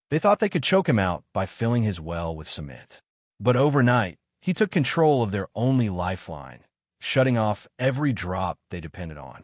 They thought they could choke him out by filling his well with cement. But overnight, he took control of their only lifeline, shutting off every drop they depended on.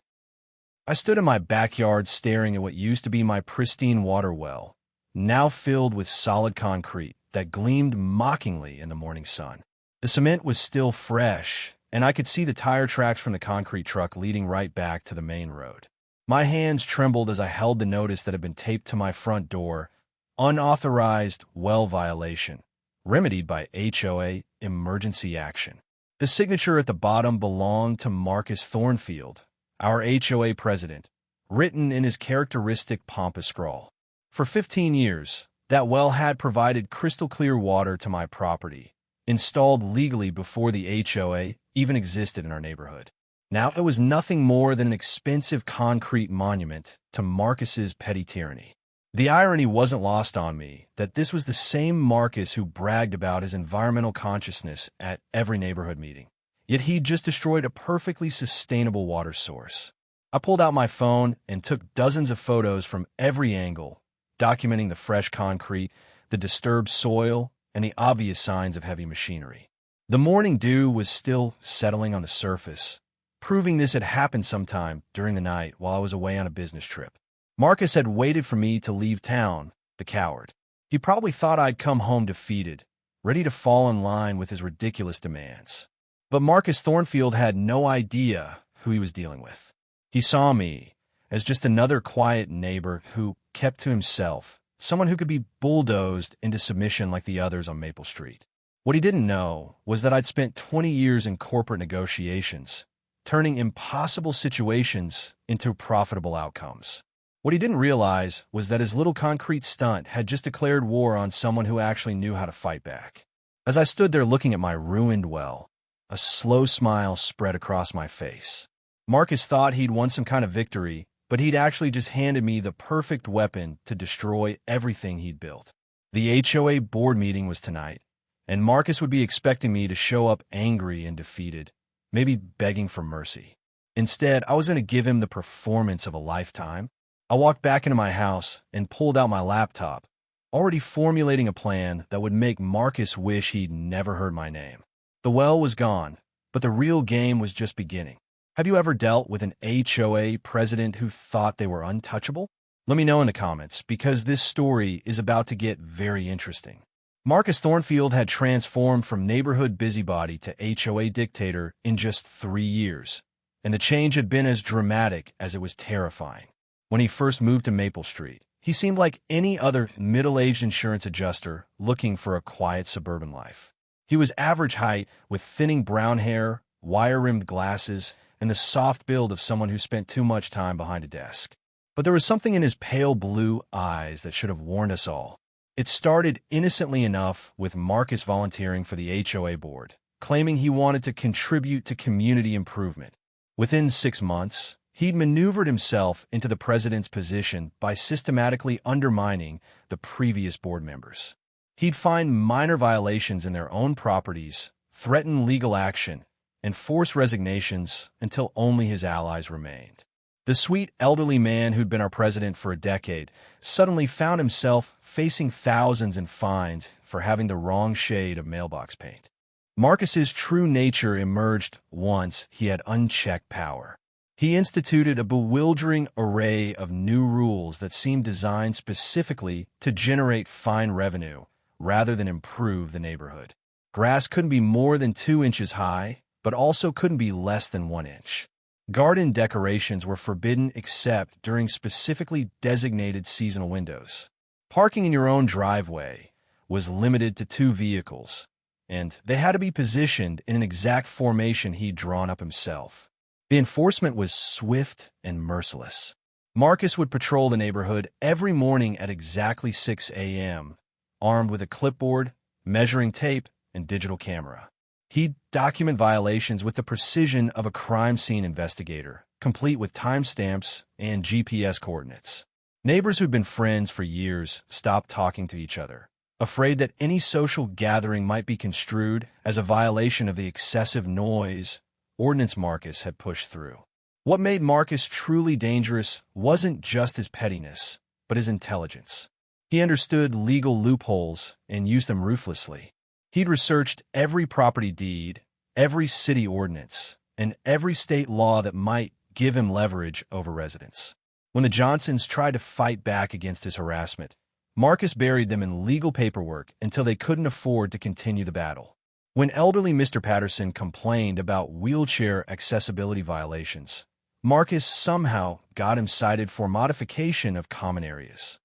I stood in my backyard staring at what used to be my pristine water well, now filled with solid concrete that gleamed mockingly in the morning sun. The cement was still fresh, and I could see the tire tracks from the concrete truck leading right back to the main road. My hands trembled as I held the notice that had been taped to my front door: unauthorized well violation, remedied by HOA emergency action. The signature at the bottom belonged to Marcus Thornfield, our HOA president, written in his characteristic pompous scrawl. For 15 years, that well had provided crystal-clear water to my property, installed legally before the HOA even existed in our neighborhood. Now it was nothing more than an expensive concrete monument to Marcus's petty tyranny. The irony wasn't lost on me that this was the same Marcus who bragged about his environmental consciousness at every neighborhood meeting. Yet he'd just destroyed a perfectly sustainable water source. I pulled out my phone and took dozens of photos from every angle, documenting the fresh concrete, the disturbed soil, and the obvious signs of heavy machinery. The morning dew was still settling on the surface, proving this had happened sometime during the night while I was away on a business trip. Marcus had waited for me to leave town, the coward. He probably thought I'd come home defeated, ready to fall in line with his ridiculous demands. But Marcus Thornfield had no idea who he was dealing with. He saw me as just another quiet neighbor who kept to himself, someone who could be bulldozed into submission like the others on Maple Street. What he didn't know was that I'd spent 20 years in corporate negotiations, turning impossible situations into profitable outcomes. What he didn't realize was that his little concrete stunt had just declared war on someone who actually knew how to fight back. As I stood there looking at my ruined well, a slow smile spread across my face. Marcus thought he'd won some kind of victory, but he'd actually just handed me the perfect weapon to destroy everything he'd built. The HOA board meeting was tonight, and Marcus would be expecting me to show up angry and defeated, maybe begging for mercy. Instead, I was going to give him the performance of a lifetime. I walked back into my house and pulled out my laptop, already formulating a plan that would make Marcus wish he'd never heard my name. The well was gone, but the real game was just beginning. Have you ever dealt with an HOA president who thought they were untouchable? Let me know in the comments, because this story is about to get very interesting. Marcus Thornfield had transformed from neighborhood busybody to HOA dictator in just 3 years, and the change had been as dramatic as it was terrifying. When he first moved to Maple Street, he seemed like any other middle-aged insurance adjuster looking for a quiet suburban life. He was average height with thinning brown hair, wire-rimmed glasses, and the soft build of someone who spent too much time behind a desk. But there was something in his pale blue eyes that should have warned us all. It started innocently enough with Marcus volunteering for the HOA board, claiming he wanted to contribute to community improvement. Within 6 months, he'd maneuvered himself into the president's position by systematically undermining the previous board members. He'd find minor violations in their own properties, threaten legal action, and force resignations until only his allies remained. The sweet elderly man who'd been our president for a decade suddenly found himself facing thousands in fines for having the wrong shade of mailbox paint. Marcus's true nature emerged once he had unchecked power. He instituted a bewildering array of new rules that seemed designed specifically to generate fine revenue rather than improve the neighborhood. Grass couldn't be more than 2 inches high, but also couldn't be less than 1 inch. Garden decorations were forbidden except during specifically designated seasonal windows. Parking in your own driveway was limited to 2 vehicles, and they had to be positioned in an exact formation he'd drawn up himself. The enforcement was swift and merciless. Marcus would patrol the neighborhood every morning at exactly 6 a.m., armed with a clipboard, measuring tape, and digital camera. He'd document violations with the precision of a crime scene investigator, complete with timestamps and GPS coordinates. Neighbors who'd been friends for years stopped talking to each other, afraid that any social gathering might be construed as a violation of the excessive noise ordinance Marcus had pushed through. What made Marcus truly dangerous wasn't just his pettiness, but his intelligence. He understood legal loopholes and used them ruthlessly. He'd researched every property deed, every city ordinance, and every state law that might give him leverage over residents. When the Johnsons tried to fight back against his harassment, Marcus buried them in legal paperwork until they couldn't afford to continue the battle. When elderly Mr. Patterson complained about wheelchair accessibility violations, Marcus somehow got him cited for modification of common areas.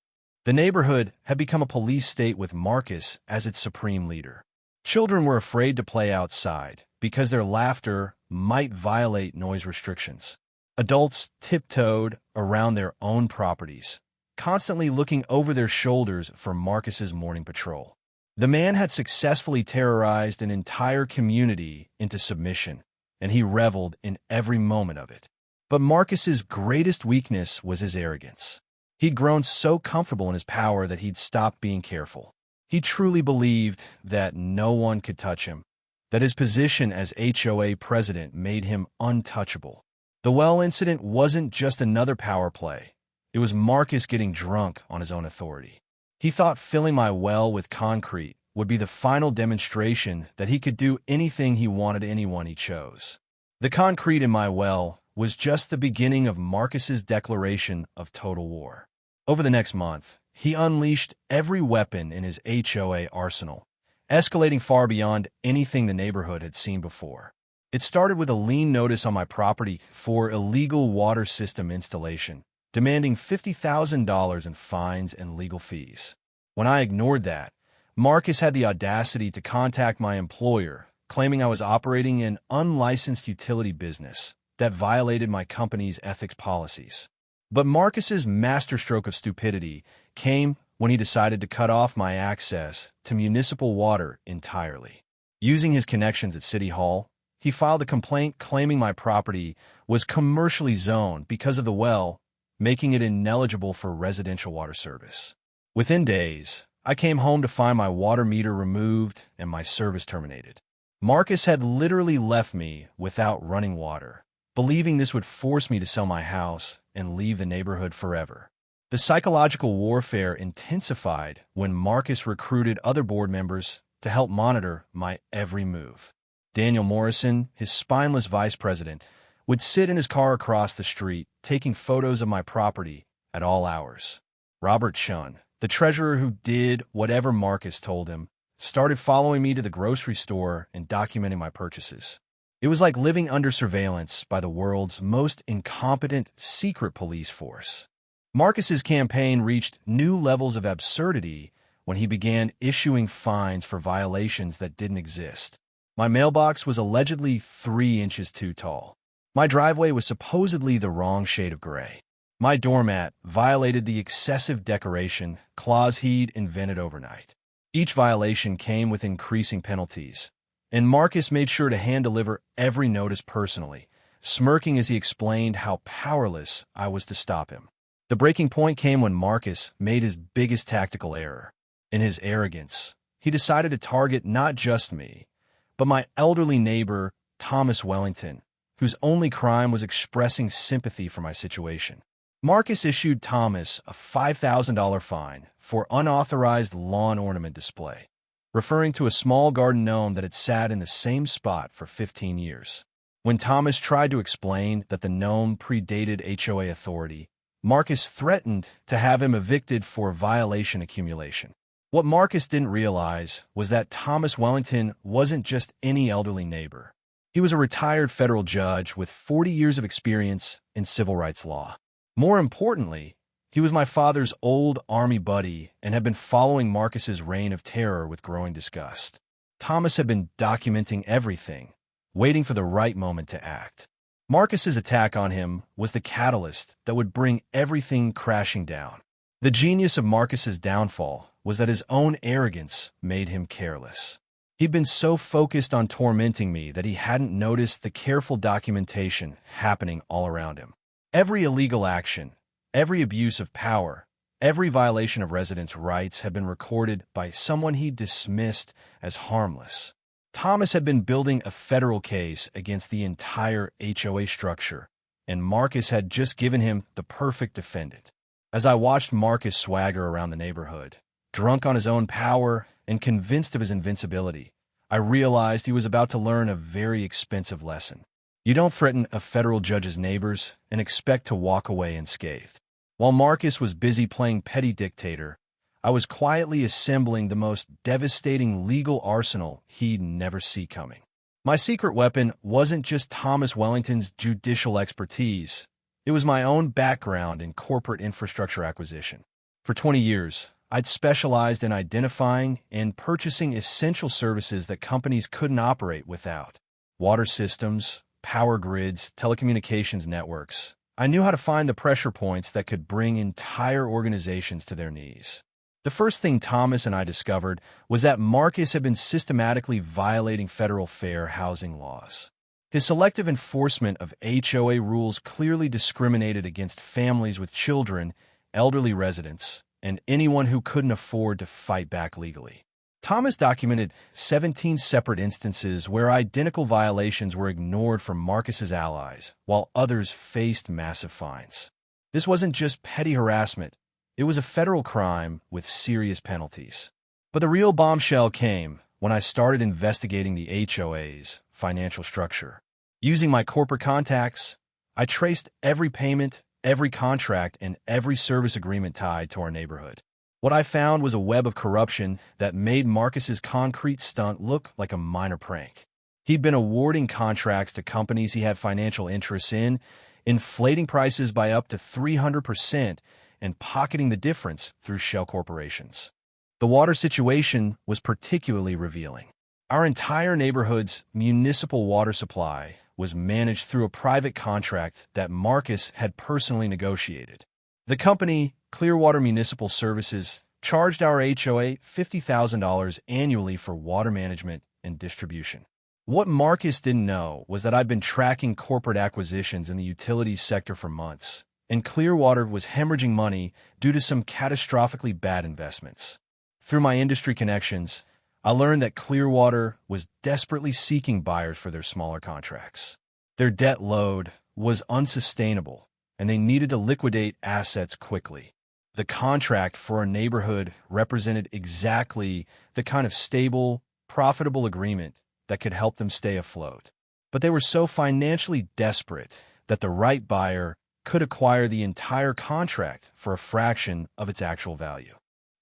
The neighborhood had become a police state with Marcus as its supreme leader. Children were afraid to play outside because their laughter might violate noise restrictions. Adults tiptoed around their own properties, constantly looking over their shoulders for Marcus's morning patrol. The man had successfully terrorized an entire community into submission, and he reveled in every moment of it. But Marcus's greatest weakness was his arrogance. He'd grown so comfortable in his power that he'd stopped being careful. He truly believed that no one could touch him, that his position as HOA president made him untouchable. The well incident wasn't just another power play. It was Marcus getting drunk on his own authority. He thought filling my well with concrete would be the final demonstration that he could do anything he wanted to anyone he chose. The concrete in my well was just the beginning of Marcus's declaration of total war. Over the next month, he unleashed every weapon in his HOA arsenal, escalating far beyond anything the neighborhood had seen before. It started with a lien notice on my property for illegal water system installation, demanding $50,000 in fines and legal fees. When I ignored that, Marcus had the audacity to contact my employer, claiming I was operating an unlicensed utility business that violated my company's ethics policies. But Marcus's masterstroke of stupidity came when he decided to cut off my access to municipal water entirely. Using his connections at City Hall, he filed a complaint claiming my property was commercially zoned because of the well, making it ineligible for residential water service. Within days, I came home to find my water meter removed and my service terminated. Marcus had literally left me without running water, believing this would force me to sell my house and leave the neighborhood forever. The psychological warfare intensified when Marcus recruited other board members to help monitor my every move. Daniel Morrison, his spineless vice president, would sit in his car across the street, taking photos of my property at all hours. Robert Chun, the treasurer who did whatever Marcus told him, started following me to the grocery store and documenting my purchases. It was like living under surveillance by the world's most incompetent secret police force. Marcus's campaign reached new levels of absurdity when he began issuing fines for violations that didn't exist. My mailbox was allegedly 3 inches too tall. My driveway was supposedly the wrong shade of gray. My doormat violated the excessive decoration clause he'd invented overnight. Each violation came with increasing penalties, and Marcus made sure to hand-deliver every notice personally, smirking as he explained how powerless I was to stop him. The breaking point came when Marcus made his biggest tactical error. In his arrogance, he decided to target not just me, but my elderly neighbor, Thomas Wellington, whose only crime was expressing sympathy for my situation. Marcus issued Thomas a $5,000 fine for unauthorized lawn ornament display, referring to a small garden gnome that had sat in the same spot for 15 years. When Thomas tried to explain that the gnome predated HOA authority, Marcus threatened to have him evicted for violation accumulation. What Marcus didn't realize was that Thomas Wellington wasn't just any elderly neighbor. He was a retired federal judge with 40 years of experience in civil rights law. More importantly, he was my father's old Army buddy and had been following Marcus's reign of terror with growing disgust. Thomas had been documenting everything, waiting for the right moment to act. Marcus's attack on him was the catalyst that would bring everything crashing down. The genius of Marcus's downfall was that his own arrogance made him careless. He'd been so focused on tormenting me that he hadn't noticed the careful documentation happening all around him. Every illegal action, every abuse of power, every violation of residents' rights had been recorded by someone he dismissed as harmless. Thomas had been building a federal case against the entire HOA structure, and Marcus had just given him the perfect defendant. As I watched Marcus swagger around the neighborhood, drunk on his own power and convinced of his invincibility, I realized he was about to learn a very expensive lesson. You don't threaten a federal judge's neighbors and expect to walk away unscathed. While Marcus was busy playing petty dictator, I was quietly assembling the most devastating legal arsenal he'd never see coming. My secret weapon wasn't just Thomas Wellington's judicial expertise. It was my own background in corporate infrastructure acquisition. For 20 years, I'd specialized in identifying and purchasing essential services that companies couldn't operate without. Water systems, power grids, telecommunications networks. I knew how to find the pressure points that could bring entire organizations to their knees. The first thing Thomas and I discovered was that Marcus had been systematically violating federal fair housing laws. His selective enforcement of HOA rules clearly discriminated against families with children, elderly residents, and anyone who couldn't afford to fight back legally. Thomas documented 17 separate instances where identical violations were ignored from Marcus's allies, while others faced massive fines. This wasn't just petty harassment. It was a federal crime with serious penalties. But the real bombshell came when I started investigating the HOA's financial structure. Using my corporate contacts, I traced every payment, every contract, and every service agreement tied to our neighborhood. What I found was a web of corruption that made Marcus's concrete stunt look like a minor prank. He'd been awarding contracts to companies he had financial interests in, inflating prices by up to 300%, and pocketing the difference through shell corporations. The water situation was particularly revealing. Our entire neighborhood's municipal water supply was managed through a private contract that Marcus had personally negotiated. The company, Clearwater Municipal Services, charged our HOA $50,000 annually for water management and distribution. What Marcus didn't know was that I'd been tracking corporate acquisitions in the utilities sector for months, and Clearwater was hemorrhaging money due to some catastrophically bad investments. Through my industry connections, I learned that Clearwater was desperately seeking buyers for their smaller contracts. Their debt load was unsustainable, and they needed to liquidate assets quickly. The contract for our neighborhood represented exactly the kind of stable, profitable agreement that could help them stay afloat. But they were so financially desperate that the right buyer could acquire the entire contract for a fraction of its actual value.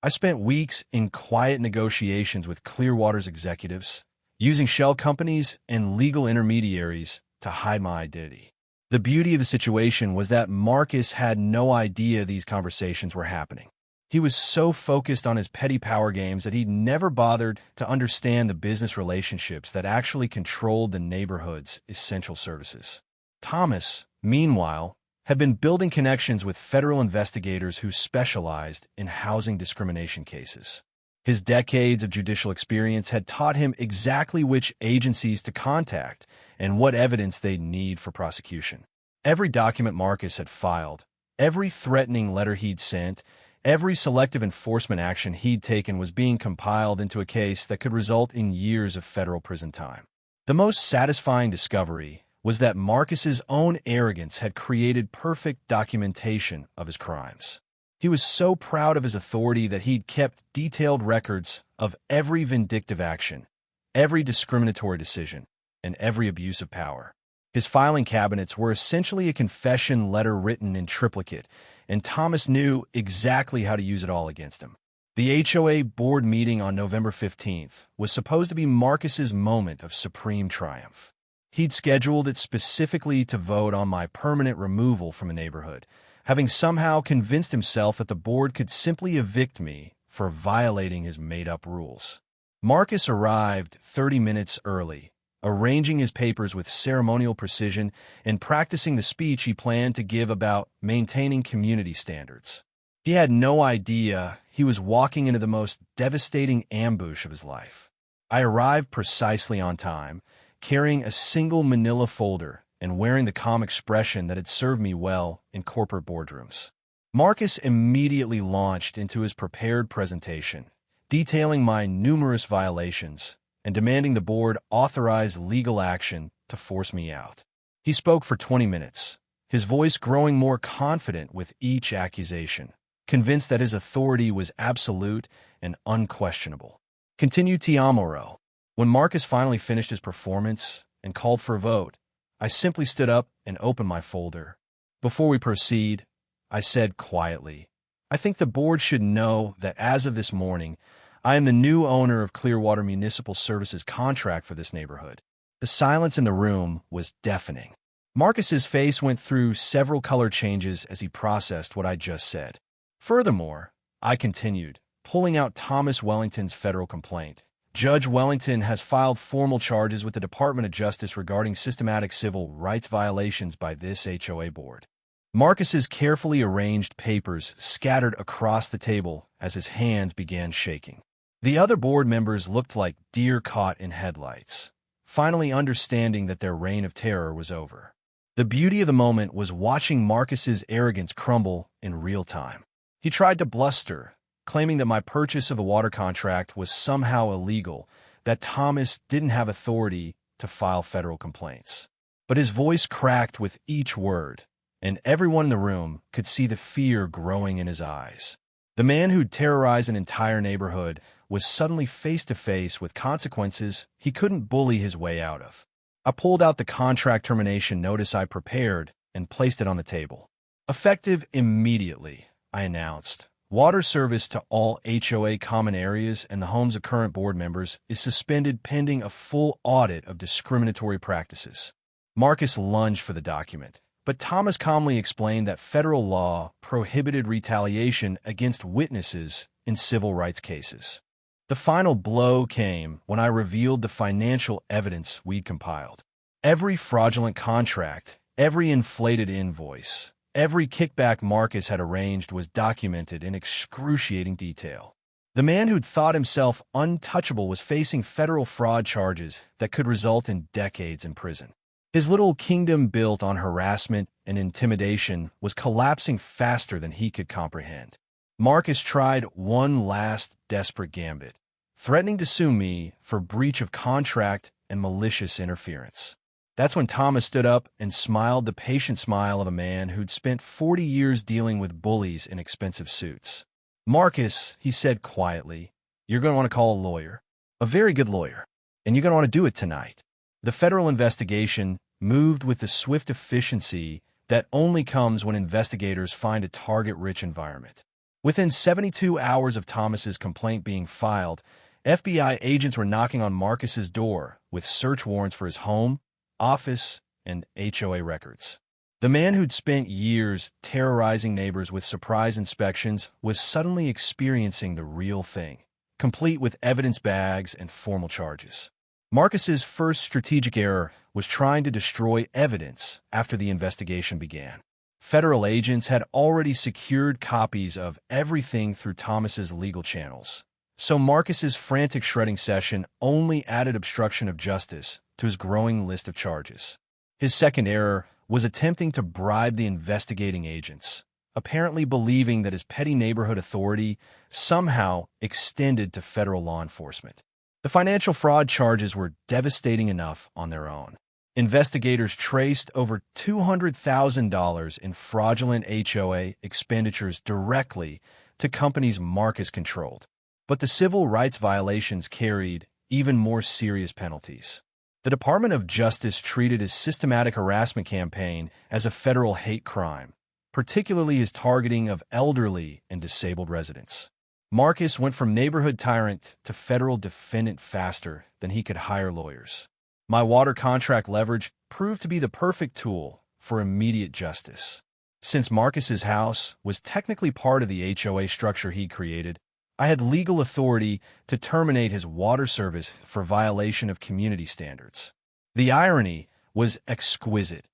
I spent weeks in quiet negotiations with Clearwater's executives, using shell companies and legal intermediaries to hide my identity. The beauty of the situation was that Marcus had no idea these conversations were happening. He was so focused on his petty power games that he'd never bothered to understand the business relationships that actually controlled the neighborhood's essential services. Thomas, meanwhile, had been building connections with federal investigators who specialized in housing discrimination cases. His decades of judicial experience had taught him exactly which agencies to contact and what evidence they'd need for prosecution. Every document Marcus had filed, every threatening letter he'd sent, every selective enforcement action he'd taken was being compiled into a case that could result in years of federal prison time. The most satisfying discovery was that Marcus's own arrogance had created perfect documentation of his crimes. He was so proud of his authority that he'd kept detailed records of every vindictive action, every discriminatory decision, and every abuse of power. His filing cabinets were essentially a confession letter written in triplicate, and Thomas knew exactly how to use it all against him. The HOA board meeting on November 15th was supposed to be Marcus's moment of supreme triumph. He'd scheduled it specifically to vote on my permanent removal from the neighborhood, having somehow convinced himself that the board could simply evict me for violating his made-up rules. Marcus arrived 30 minutes early, arranging his papers with ceremonial precision and practicing the speech he planned to give about maintaining community standards. He had no idea he was walking into the most devastating ambush of his life. I arrived precisely on time, carrying a single manila folder and wearing the calm expression that had served me well in corporate boardrooms. Marcus immediately launched into his prepared presentation, detailing my numerous violations and demanding the board authorize legal action to force me out. He spoke for 20 minutes, his voice growing more confident with each accusation. convinced that his authority was absolute and unquestionable. Continue Tiamoro. When Marcus finally finished his performance and called for a vote, I simply stood up and opened my folder. Before we proceed, I said quietly, I think the board should know that as of this morning, I am the new owner of Clearwater Municipal Services contract for this neighborhood. The silence in the room was deafening. Marcus's face went through several color changes as he processed what I just said. Furthermore, I continued, pulling out Thomas Wellington's federal complaint. Judge Wellington has filed formal charges with the Department of Justice regarding systematic civil rights violations by this HOA board. Marcus's carefully arranged papers scattered across the table as his hands began shaking. The other board members looked like deer caught in headlights, finally understanding that their reign of terror was over. The beauty of the moment was watching Marcus's arrogance crumble in real time. He tried to bluster, claiming that my purchase of the water contract was somehow illegal, that Thomas didn't have authority to file federal complaints. But his voice cracked with each word, and everyone in the room could see the fear growing in his eyes. The man who'd terrorized an entire neighborhood was suddenly face-to-face with consequences he couldn't bully his way out of. I pulled out the contract termination notice I prepared and placed it on the table. Effective immediately, I announced. Water service to all HOA common areas and the homes of current board members is suspended pending a full audit of discriminatory practices. Marcus lunged for the document, but Thomas calmly explained that federal law prohibited retaliation against witnesses in civil rights cases. The final blow came when I revealed the financial evidence we'd compiled. Every fraudulent contract, every inflated invoice, every kickback Marcus had arranged was documented in excruciating detail. The man who'd thought himself untouchable was facing federal fraud charges that could result in decades in prison. His little kingdom built on harassment and intimidation was collapsing faster than he could comprehend. Marcus tried one last desperate gambit, threatening to sue me for breach of contract and malicious interference. That's when Thomas stood up and smiled the patient smile of a man who'd spent 40 years dealing with bullies in expensive suits. Marcus, he said quietly, you're going to want to call a lawyer, a very good lawyer, and you're going to want to do it tonight. The federal investigation moved with the swift efficiency that only comes when investigators find a target-rich environment. Within 72 hours of Thomas's complaint being filed, FBI agents were knocking on Marcus's door with search warrants for his home, office, and HOA records. The man who'd spent years terrorizing neighbors with surprise inspections was suddenly experiencing the real thing, complete with evidence bags and formal charges. Marcus's first strategic error was trying to destroy evidence after the investigation began. Federal agents had already secured copies of everything through Thomas's legal channels, so Marcus's frantic shredding session only added obstruction of justice to his growing list of charges. His second error was attempting to bribe the investigating agents, apparently believing that his petty neighborhood authority somehow extended to federal law enforcement. The financial fraud charges were devastating enough on their own. Investigators traced over $200,000 in fraudulent HOA expenditures directly to companies Marcus controlled. But the civil rights violations carried even more serious penalties. The Department of Justice treated his systematic harassment campaign as a federal hate crime, particularly his targeting of elderly and disabled residents. Marcus went from neighborhood tyrant to federal defendant faster than he could hire lawyers. My water contract leverage proved to be the perfect tool for immediate justice. Since Marcus's house was technically part of the HOA structure he created, I had legal authority to terminate his water service for violation of community standards. The irony was exquisite.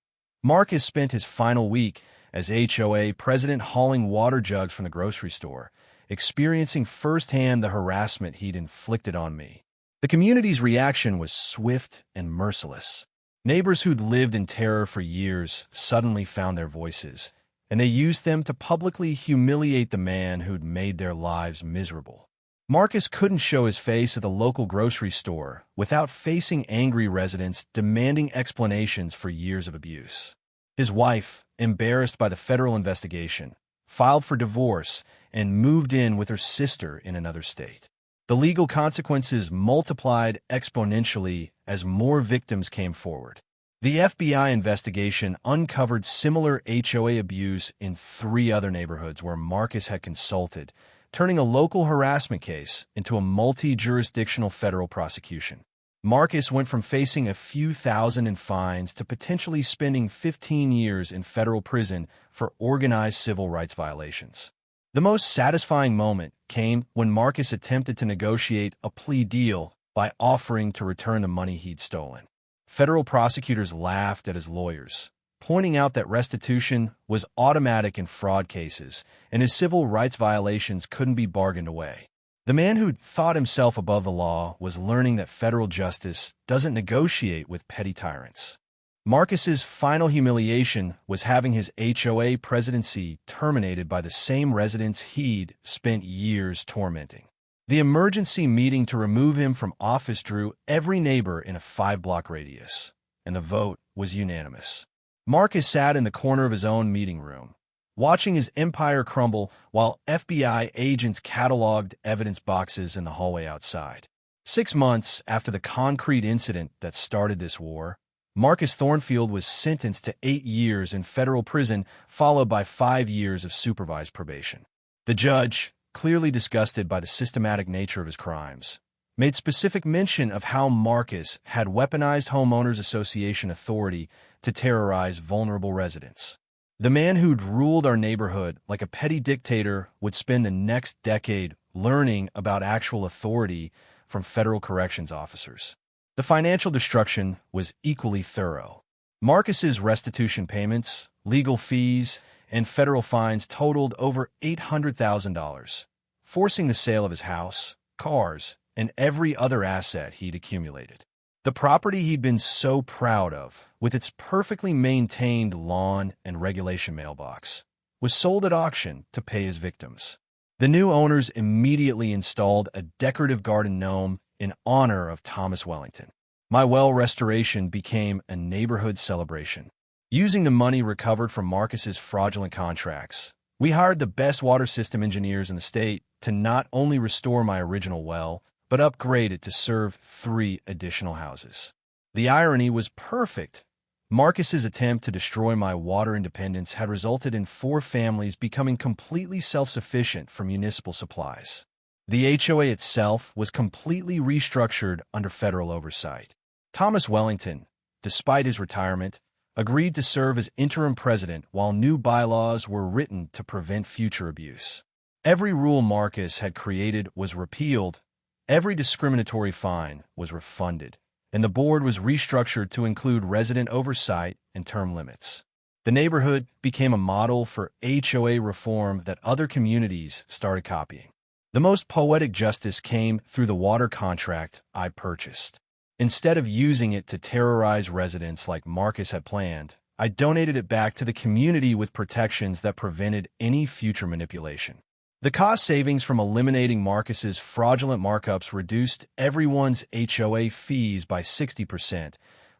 Marcus spent his final week as HOA president hauling water jugs from the grocery store, experiencing firsthand the harassment he'd inflicted on me. The community's reaction was swift and merciless. Neighbors who'd lived in terror for years suddenly found their voices, and they used them to publicly humiliate the man who'd made their lives miserable. Marcus couldn't show his face at the local grocery store without facing angry residents demanding explanations for years of abuse. His wife, embarrassed by the federal investigation, filed for divorce and moved in with her sister in another state. The legal consequences multiplied exponentially as more victims came forward. The FBI investigation uncovered similar HOA abuse in 3 other neighborhoods where Marcus had consulted, turning a local harassment case into a multi-jurisdictional federal prosecution. Marcus went from facing a few thousand in fines to potentially spending 15 years in federal prison for organized civil rights violations. The most satisfying moment came when Marcus attempted to negotiate a plea deal by offering to return the money he'd stolen. Federal prosecutors laughed at his lawyers, pointing out that restitution was automatic in fraud cases and his civil rights violations couldn't be bargained away. The man who'd thought himself above the law was learning that federal justice doesn't negotiate with petty tyrants. Marcus's final humiliation was having his HOA presidency terminated by the same residents he'd spent years tormenting. The emergency meeting to remove him from office drew every neighbor in a 5-block radius, and the vote was unanimous. Marcus sat in the corner of his own meeting room, watching his empire crumble while FBI agents cataloged evidence boxes in the hallway outside. 6 months after the concrete incident that started this war, Marcus Thornfield was sentenced to 8 years in federal prison, followed by 5 years of supervised probation. The judge, clearly disgusted by the systematic nature of his crimes, made specific mention of how Marcus had weaponized homeowners association authority to terrorize vulnerable residents. The man who'd ruled our neighborhood like a petty dictator would spend the next decade learning about actual authority from federal corrections officers. The financial destruction was equally thorough. Marcus's restitution payments, legal fees, and federal fines totaled over $800,000, forcing the sale of his house, cars, and every other asset he'd accumulated. The property he'd been so proud of, with its perfectly maintained lawn and regulation mailbox, was sold at auction to pay his victims. The new owners immediately installed a decorative garden gnome in honor of Thomas Wellington. My well restoration became a neighborhood celebration. Using the money recovered from Marcus's fraudulent contracts, we hired the best water system engineers in the state to not only restore my original well, but upgrade it to serve 3 additional houses. The irony was perfect. Marcus's attempt to destroy my water independence had resulted in 4 families becoming completely self-sufficient for municipal supplies. The HOA itself was completely restructured under federal oversight. Thomas Wellington, despite his retirement, agreed to serve as interim president while new bylaws were written to prevent future abuse. Every rule Marcus had created was repealed, every discriminatory fine was refunded, and the board was restructured to include resident oversight and term limits. The neighborhood became a model for HOA reform that other communities started copying. The most poetic justice came through the water contract I purchased. Instead of using it to terrorize residents like Marcus had planned, I donated it back to the community with protections that prevented any future manipulation. The cost savings from eliminating Marcus's fraudulent markups reduced everyone's HOA fees by 60%,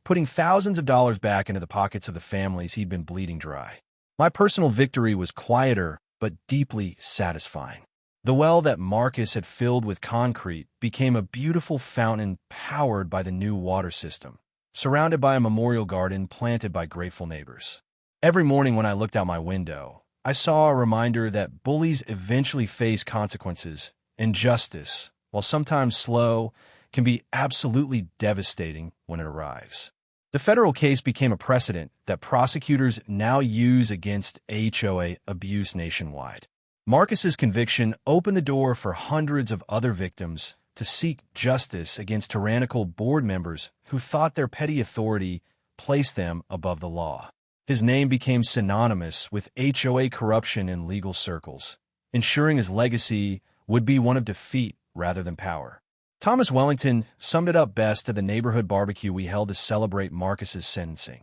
putting thousands of dollars back into the pockets of the families he'd been bleeding dry. My personal victory was quieter but deeply satisfying. The well that Marcus had filled with concrete became a beautiful fountain powered by the new water system, surrounded by a memorial garden planted by grateful neighbors. Every morning when I looked out my window, I saw a reminder that bullies eventually face consequences, and justice, while sometimes slow, can be absolutely devastating when it arrives. The federal case became a precedent that prosecutors now use against HOA abuse nationwide. Marcus's conviction opened the door for hundreds of other victims to seek justice against tyrannical board members who thought their petty authority placed them above the law. His name became synonymous with HOA corruption in legal circles, ensuring his legacy would be one of defeat rather than power. Thomas Wellington summed it up best at the neighborhood barbecue we held to celebrate Marcus's sentencing.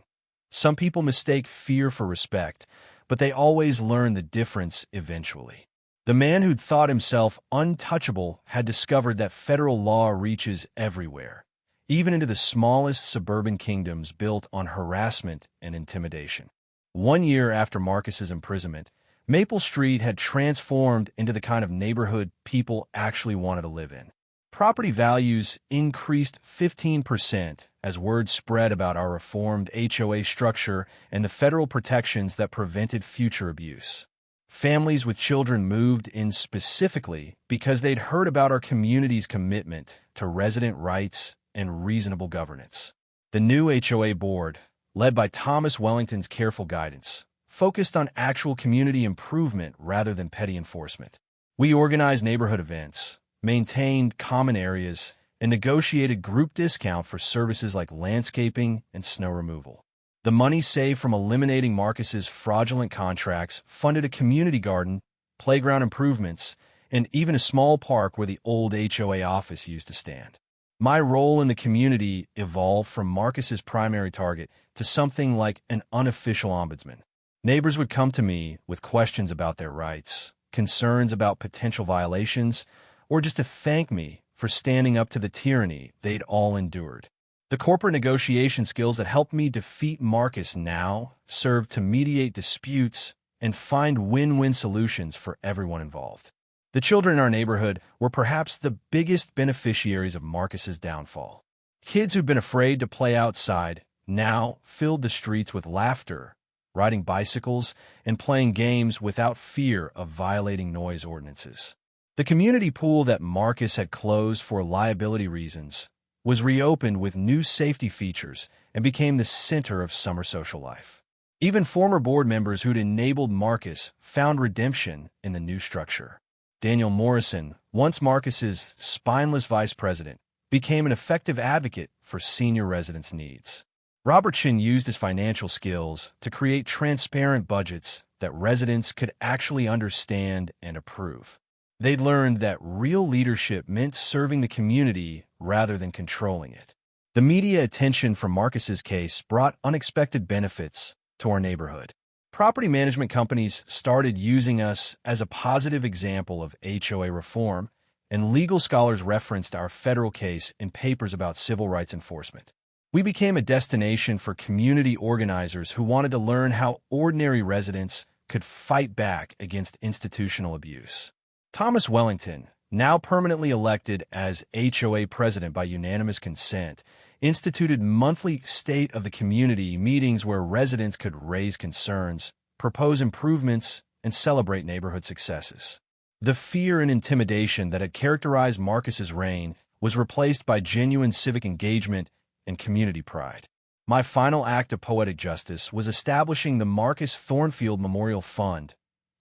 Some people mistake fear for respect, but they always learn the difference eventually. The man who'd thought himself untouchable had discovered that federal law reaches everywhere, even into the smallest suburban kingdoms built on harassment and intimidation. 1 year after Marcus's imprisonment, Maple Street had transformed into the kind of neighborhood people actually wanted to live in. Property values increased 15% as word spread about our reformed HOA structure and the federal protections that prevented future abuse. Families with children moved in specifically because they'd heard about our community's commitment to resident rights and reasonable governance. The new HOA board, led by Thomas Wellington's careful guidance, focused on actual community improvement rather than petty enforcement. We organized neighborhood events, maintained common areas, and negotiated group discount for services like landscaping and snow removal. The money saved from eliminating Marcus's fraudulent contracts funded a community garden, playground improvements, and even a small park where the old HOA office used to stand. My role in the community evolved from Marcus's primary target to something like an unofficial ombudsman. Neighbors would come to me with questions about their rights, concerns about potential violations, or just to thank me for standing up to the tyranny they'd all endured. The corporate negotiation skills that helped me defeat Marcus now serve to mediate disputes and find win-win solutions for everyone involved. The children in our neighborhood were perhaps the biggest beneficiaries of Marcus's downfall. Kids who'd been afraid to play outside now filled the streets with laughter, riding bicycles, and playing games without fear of violating noise ordinances. The community pool that Marcus had closed for liability reasons was reopened with new safety features and became the center of summer social life. Even former board members who'd enabled Marcus found redemption in the new structure. Daniel Morrison, once Marcus's spineless vice president, became an effective advocate for senior residents' needs. Robert Chin used his financial skills to create transparent budgets that residents could actually understand and approve. They'd learned that real leadership meant serving the community rather than controlling it. The media attention from Marcus's case brought unexpected benefits to our neighborhood. Property management companies started using us as a positive example of HOA reform, and legal scholars referenced our federal case in papers about civil rights enforcement. We became a destination for community organizers who wanted to learn how ordinary residents could fight back against institutional abuse. Thomas Wellington, now permanently elected as HOA president by unanimous consent, instituted monthly State of the Community meetings where residents could raise concerns, propose improvements, and celebrate neighborhood successes. The fear and intimidation that had characterized Marcus's reign was replaced by genuine civic engagement and community pride. My final act of poetic justice was establishing the Marcus Thornfield Memorial Fund,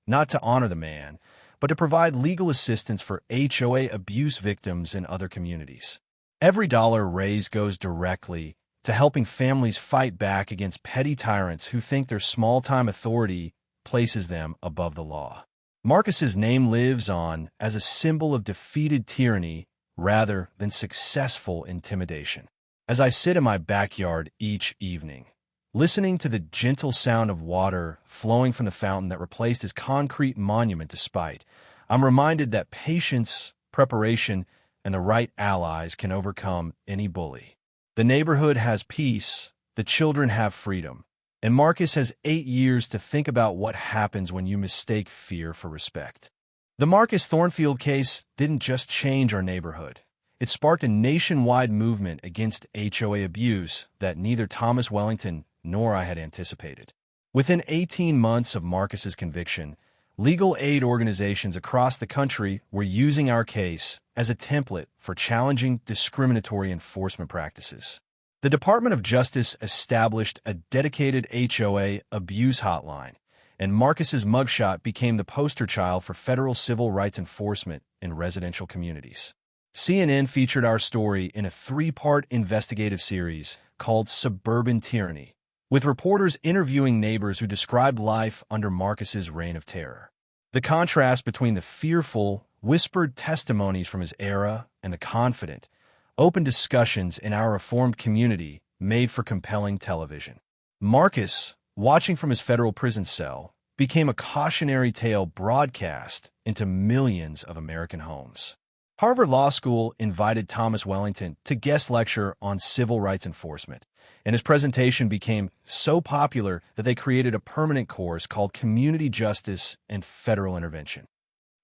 not to honor the man, but to provide legal assistance for HOA abuse victims in other communities. Every dollar raised goes directly to helping families fight back against petty tyrants who think their small-time authority places them above the law. Marcus's name lives on as a symbol of defeated tyranny rather than successful intimidation. As I sit in my backyard each evening, listening to the gentle sound of water flowing from the fountain that replaced his concrete monument to spite, I'm reminded that patience, preparation, and the right allies can overcome any bully. The neighborhood has peace, the children have freedom, and Marcus has 8 years to think about what happens when you mistake fear for respect. The Marcus Thornfield case didn't just change our neighborhood. It sparked a nationwide movement against HOA abuse that neither Thomas Wellington nor I had anticipated. Within 18 months of Marcus's conviction, legal aid organizations across the country were using our case as a template for challenging discriminatory enforcement practices. The Department of Justice established a dedicated HOA abuse hotline, and Marcus's mugshot became the poster child for federal civil rights enforcement in residential communities. CNN featured our story in a 3-part investigative series called Suburban Tyranny, with reporters interviewing neighbors who described life under Marcus's reign of terror. The contrast between the fearful, whispered testimonies from his era and the confident, open discussions in our reformed community made for compelling television. Marcus, watching from his federal prison cell, became a cautionary tale broadcast into millions of American homes. Harvard Law School invited Thomas Wellington to guest lecture on civil rights enforcement, and his presentation became so popular that they created a permanent course called Community Justice and Federal Intervention.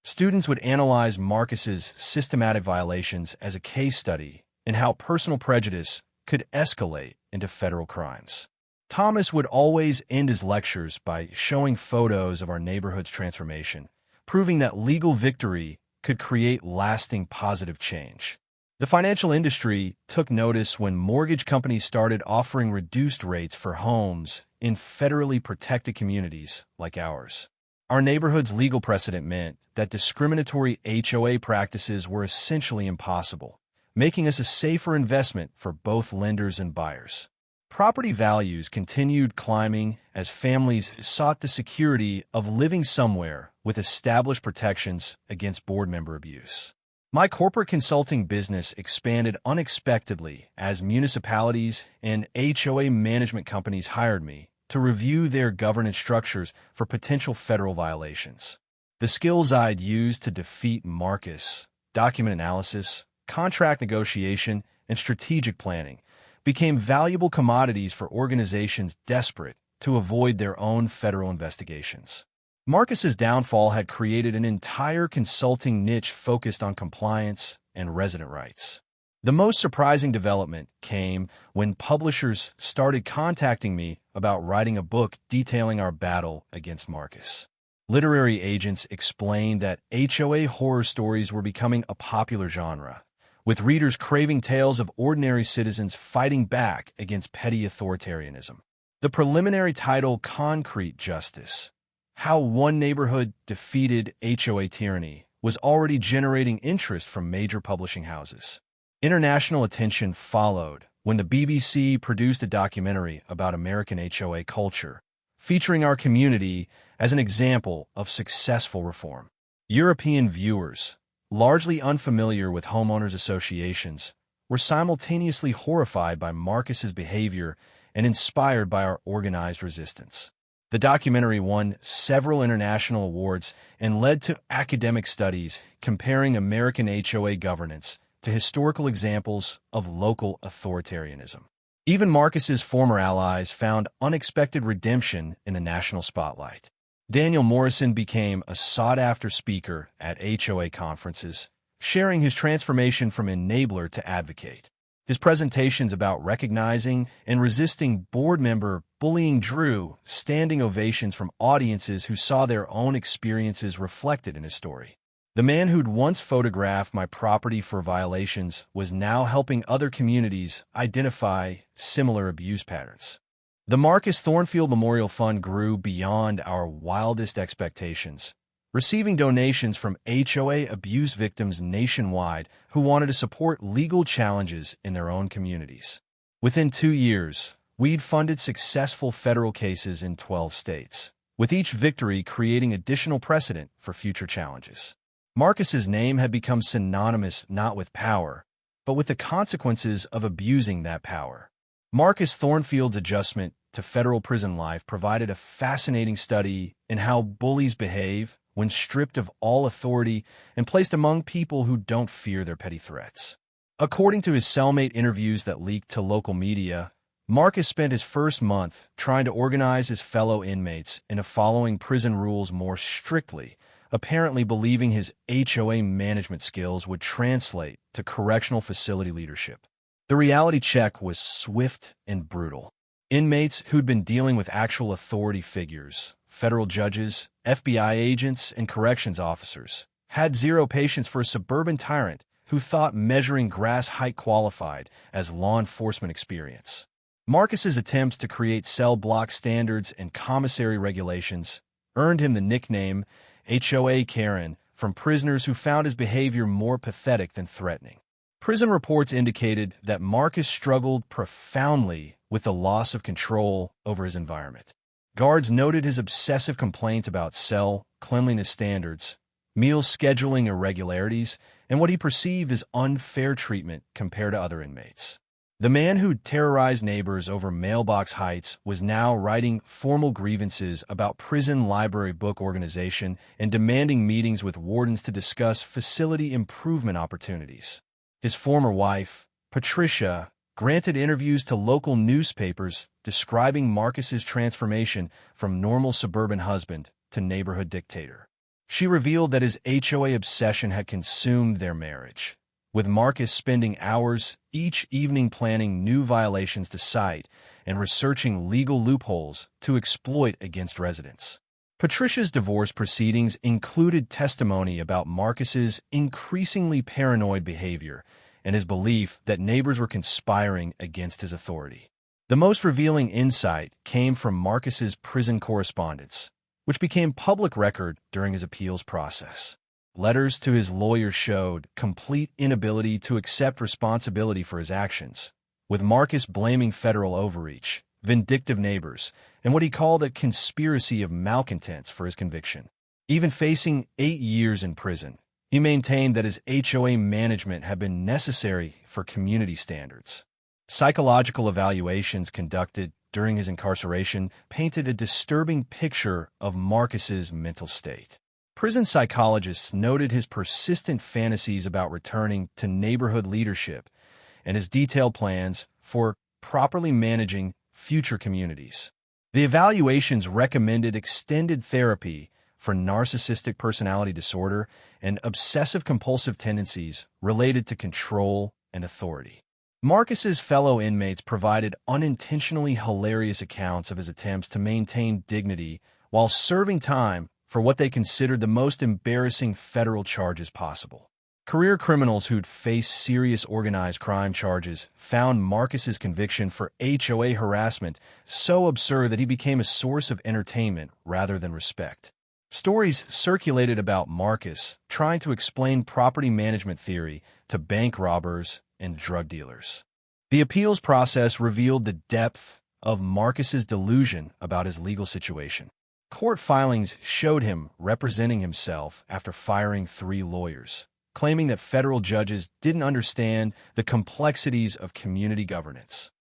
Students would analyze Marcus's systematic violations as a case study in how personal prejudice could escalate into federal crimes. Thomas would always end his lectures by showing photos of our neighborhood's transformation, proving that legal victory could create lasting positive change. The financial industry took notice when mortgage companies started offering reduced rates for homes in federally protected communities like ours. Our neighborhood's legal precedent meant that discriminatory HOA practices were essentially impossible, making us a safer investment for both lenders and buyers. Property values continued climbing as families sought the security of living somewhere with established protections against board member abuse. My corporate consulting business expanded unexpectedly as municipalities and HOA management companies hired me to review their governance structures for potential federal violations. The skills I'd used to defeat Marcus, document analysis, contract negotiation, and strategic planning, became valuable commodities for organizations desperate to avoid their own federal investigations. Marcus's downfall had created an entire consulting niche focused on compliance and resident rights. The most surprising development came when publishers started contacting me about writing a book detailing our battle against Marcus. Literary agents explained that HOA horror stories were becoming a popular genre, with readers craving tales of ordinary citizens fighting back against petty authoritarianism. The preliminary title, Concrete Justice: How One Neighborhood Defeated HOA Tyranny, was already generating interest from major publishing houses. International attention followed when the BBC produced a documentary about American HOA culture, featuring our community as an example of successful reform. European viewers, largely unfamiliar with homeowners associations, were simultaneously horrified by Marcus's behavior and inspired by our organized resistance. The documentary won several international awards and led to academic studies comparing American HOA governance to historical examples of local authoritarianism. Even Marcus's former allies found unexpected redemption in the national spotlight. Daniel Morrison became a sought-after speaker at HOA conferences, sharing his transformation from enabler to advocate. His presentations about recognizing and resisting board member bullying drew standing ovations from audiences who saw their own experiences reflected in his story. The man who'd once photographed my property for violations was now helping other communities identify similar abuse patterns. The Marcus Thornfield Memorial Fund grew beyond our wildest expectations, receiving donations from HOA abuse victims nationwide who wanted to support legal challenges in their own communities. Within 2 years, we'd funded successful federal cases in 12 states, with each victory creating additional precedent for future challenges. Marcus's name had become synonymous not with power, but with the consequences of abusing that power. Marcus Thornfield's adjustment to federal prison life provided a fascinating study in how bullies behave when stripped of all authority and placed among people who don't fear their petty threats. According to his cellmate interviews that leaked to local media, Marcus spent his first month trying to organize his fellow inmates into following prison rules more strictly, apparently believing his HOA management skills would translate to correctional facility leadership. The reality check was swift and brutal. Inmates who'd been dealing with actual authority figures, federal judges, FBI agents, and corrections officers, had zero patience for a suburban tyrant who thought measuring grass height qualified as law enforcement experience. Marcus's attempts to create cell block standards and commissary regulations earned him the nickname HOA Karen from prisoners who found his behavior more pathetic than threatening. Prison reports indicated that Marcus struggled profoundly with the loss of control over his environment. Guards noted his obsessive complaints about cell cleanliness standards, meal scheduling irregularities, and what he perceived as unfair treatment compared to other inmates. The man who'd terrorized neighbors over mailbox heights was now writing formal grievances about prison library book organization and demanding meetings with wardens to discuss facility improvement opportunities. His former wife, Patricia, granted interviews to local newspapers describing Marcus's transformation from normal suburban husband to neighborhood dictator. She revealed that his HOA obsession had consumed their marriage, with Marcus spending hours each evening planning new violations to cite and researching legal loopholes to exploit against residents. Patricia's divorce proceedings included testimony about Marcus's increasingly paranoid behavior and his belief that neighbors were conspiring against his authority. The most revealing insight came from Marcus's prison correspondence, which became public record during his appeals process. Letters to his lawyer showed complete inability to accept responsibility for his actions, with Marcus blaming federal overreach, vindictive neighbors, and what he called a conspiracy of malcontents for his conviction. Even facing 8 years in prison, he maintained that his HOA management had been necessary for community standards. Psychological evaluations conducted during his incarceration painted a disturbing picture of Marcus's mental state. Prison psychologists noted his persistent fantasies about returning to neighborhood leadership and his detailed plans for properly managing future communities. The evaluations recommended extended therapy for narcissistic personality disorder and obsessive-compulsive tendencies related to control and authority. Marcus's fellow inmates provided unintentionally hilarious accounts of his attempts to maintain dignity while serving time for what they considered the most embarrassing federal charges possible. Career criminals who'd faced serious organized crime charges found Marcus's conviction for HOA harassment so absurd that he became a source of entertainment rather than respect. Stories circulated about Marcus trying to explain property management theory to bank robbers and drug dealers. The appeals process revealed the depth of Marcus's delusion about his legal situation. Court filings showed him representing himself after firing 3 lawyers, claiming that federal judges didn't understand the complexities of community governance.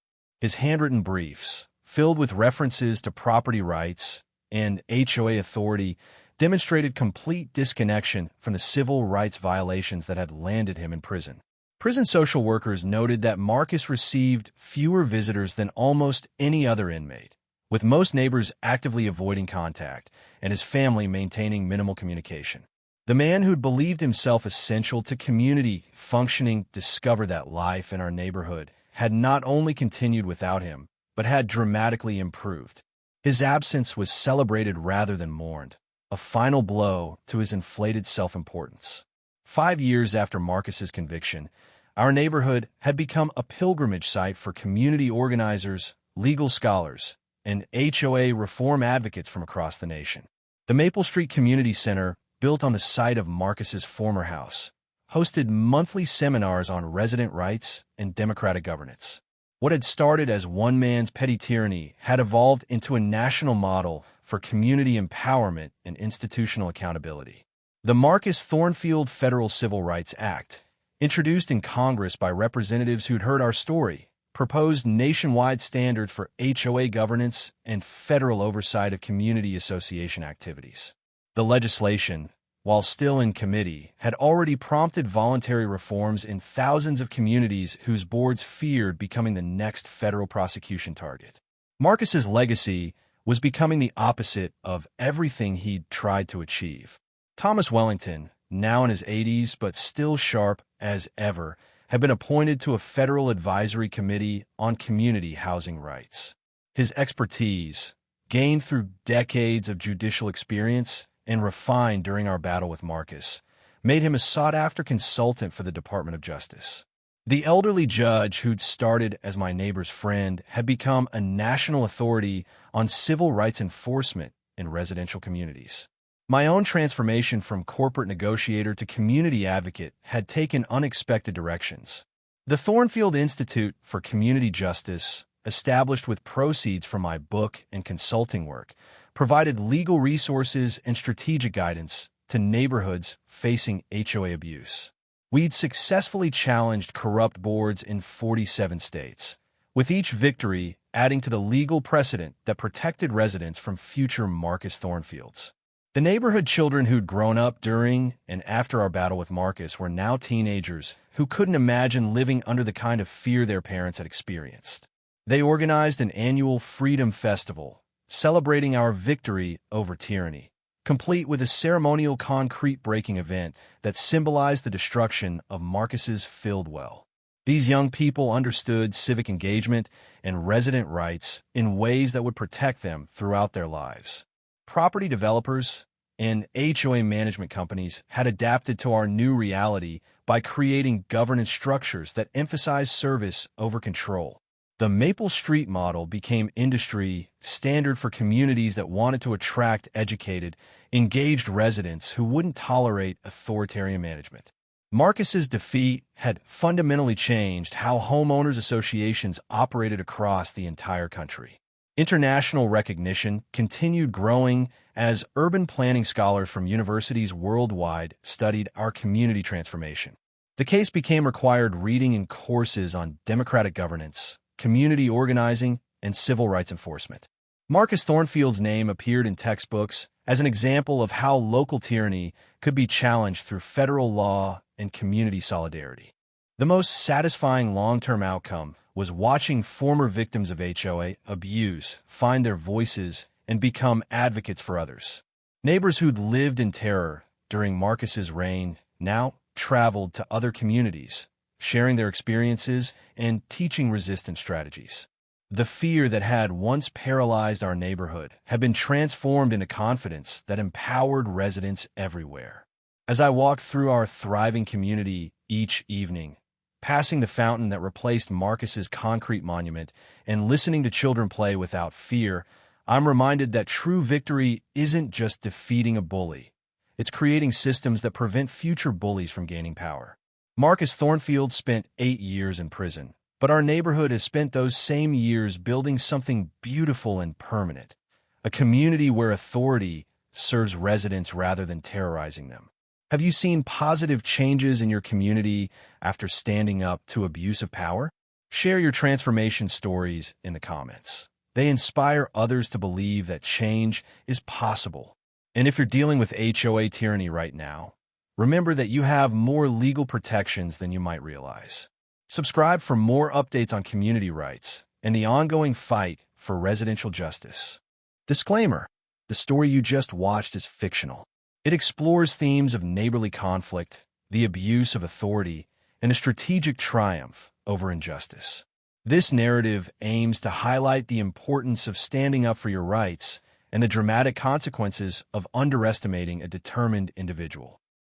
His handwritten briefs, filled with references to property rights and HOA authority, demonstrated complete disconnection from the civil rights violations that had landed him in prison. Prison social workers noted that Marcus received fewer visitors than almost any other inmate, with most neighbors actively avoiding contact and his family maintaining minimal communication. The man who'd believed himself essential to community functioning discovered that life in our neighborhood had not only continued without him, but had dramatically improved. His absence was celebrated rather than mourned, a final blow to his inflated self-importance. 5 years after Marcus's conviction, our neighborhood had become a pilgrimage site for community organizers, legal scholars, and HOA reform advocates from across the nation. The Maple Street Community Center, built on the site of Marcus's former house, hosted monthly seminars on resident rights and democratic governance. What had started as one man's petty tyranny had evolved into a national model for community empowerment and institutional accountability. The Marcus Thornfield Federal Civil Rights Act, introduced in Congress by representatives who'd heard our story, proposed nationwide standards for HOA governance and federal oversight of community association activities. The legislation, while still in committee, had already prompted voluntary reforms in thousands of communities whose boards feared becoming the next federal prosecution target. Marcus's legacy was becoming the opposite of everything he'd tried to achieve. Thomas Wellington, now in his 80s but still sharp as ever, had been appointed to a federal advisory committee on community housing rights. His expertise, gained through decades of judicial experience and refined during our battle with Marcus, made him a sought-after consultant for the Department of Justice. The elderly judge who'd started as my neighbor's friend had become a national authority on civil rights enforcement in residential communities. My own transformation from corporate negotiator to community advocate had taken unexpected directions. The Thornfield Institute for Community Justice, established with proceeds from my book and consulting work, provided legal resources and strategic guidance to neighborhoods facing HOA abuse. We'd successfully challenged corrupt boards in 47 states, with each victory adding to the legal precedent that protected residents from future Marcus Thornfields. The neighborhood children who'd grown up during and after our battle with Marcus were now teenagers who couldn't imagine living under the kind of fear their parents had experienced. They organized an annual Freedom Festival, celebrating our victory over tyranny, complete with a ceremonial concrete-breaking event that symbolized the destruction of Marcus's filled well. These young people understood civic engagement and resident rights in ways that would protect them throughout their lives. Property developers and HOA management companies had adapted to our new reality by creating governance structures that emphasized service over control. The Maple Street model became industry standard for communities that wanted to attract educated, engaged residents who wouldn't tolerate authoritarian management. Marcus's defeat had fundamentally changed how homeowners associations operated across the entire country. International recognition continued growing as urban planning scholars from universities worldwide studied our community transformation. The case became required reading in courses on democratic governance, community organizing, and civil rights enforcement. Marcus Thornfield's name appeared in textbooks as an example of how local tyranny could be challenged through federal law and community solidarity. The most satisfying long-term outcome was watching former victims of HOA abuse find their voices and become advocates for others. Neighbors who'd lived in terror during Marcus's reign now traveled to other communities, sharing their experiences and teaching resistance strategies. The fear that had once paralyzed our neighborhood had been transformed into confidence that empowered residents everywhere. As I walked through our thriving community each evening, passing the fountain that replaced Marcus's concrete monument and listening to children play without fear, I'm reminded that true victory isn't just defeating a bully. It's creating systems that prevent future bullies from gaining power. Marcus Thornfield spent 8 years in prison, but our neighborhood has spent those same years building something beautiful and permanent, a community where authority serves residents rather than terrorizing them. Have you seen positive changes in your community after standing up to abuse of power? Share your transformation stories in the comments. They inspire others to believe that change is possible. And if you're dealing with HOA tyranny right now, remember that you have more legal protections than you might realize. Subscribe for more updates on community rights and the ongoing fight for residential justice. Disclaimer: the story you just watched is fictional. It explores themes of neighborly conflict, the abuse of authority, and a strategic triumph over injustice. This narrative aims to highlight the importance of standing up for your rights and the dramatic consequences of underestimating a determined individual.